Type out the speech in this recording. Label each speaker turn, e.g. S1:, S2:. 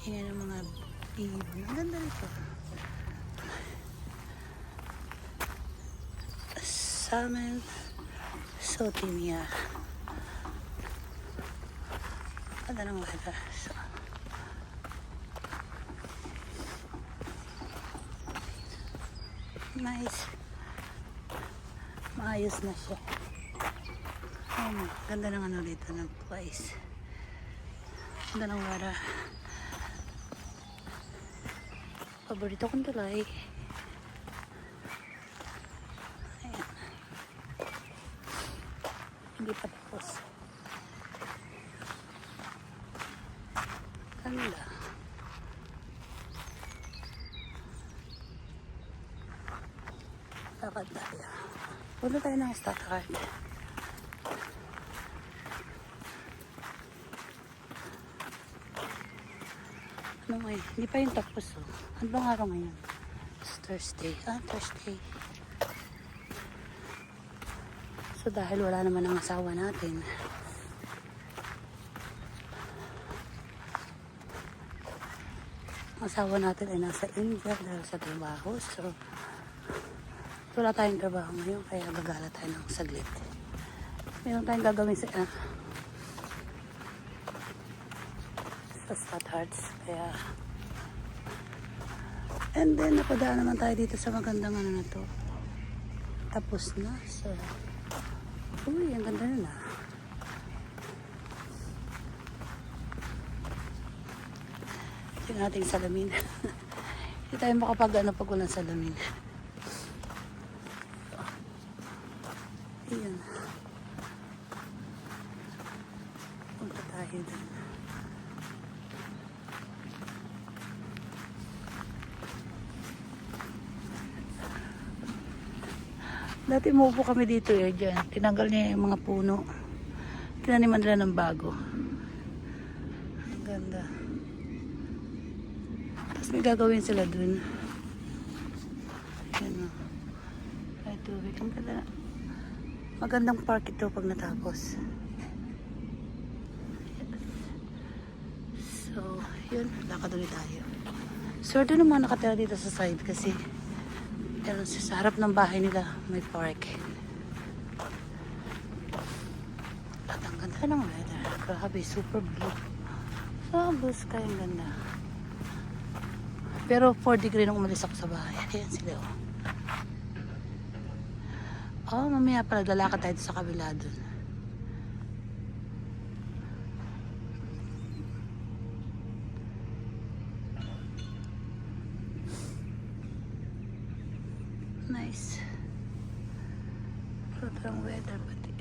S1: Yan ang mga ibon. Ang ganda rito. Salmon Sotimia. Ganda ng weather. So, nice. Maayos na siya. Ayan, ganda ng ano dito ng place. Ganda ng weather. Paborito kong tulay. Ayan. Hindi pa tapos. Ganda. Lakad tayo. Punta tayo ng Stuttgart. Ano ngayon? Hindi pa yung tapos. Oh. Ano bang araw ngayon? It's Thursday. Thursday. So dahil wala naman ang asawa natin, ang asawa natin ay nasa India dahil sa trabaho. So wala tayong trabaho ngayon, kaya gagala tayo ng saglit. Meron tayong gagawin sa Stuttgart. Kaya and then napadaan naman tayo dito sa magandang ano na to. Tapos na. So uy, ang ganda na. Ito yung ating salamin. Hindi tayo makapag ano pag walang salamin. Ayan. Punta tayo dun. Dati umupo kami dito dyan. Tinanggal niya yung mga puno. Tinaniman nila ng bago. Ang ganda. Tapos may gagawin sila dun. Ayan o. Ay tubig. Ang ganda. Magandang park ito pag natapos. So, yun. Lakad ulit tayo. Swerte ng mga nakatira dito sa side kasi pero sa harap ng bahay nila may park. At ang ganda ng weather. Grabe, super blue. So, blue sky, ang ganda. Pero 4 degree nung umalis ako sa bahay. Ayan sila oh. Oh, mamaya pala lalakad tayo sa kabila dun. Nice. Pero ang weather pati.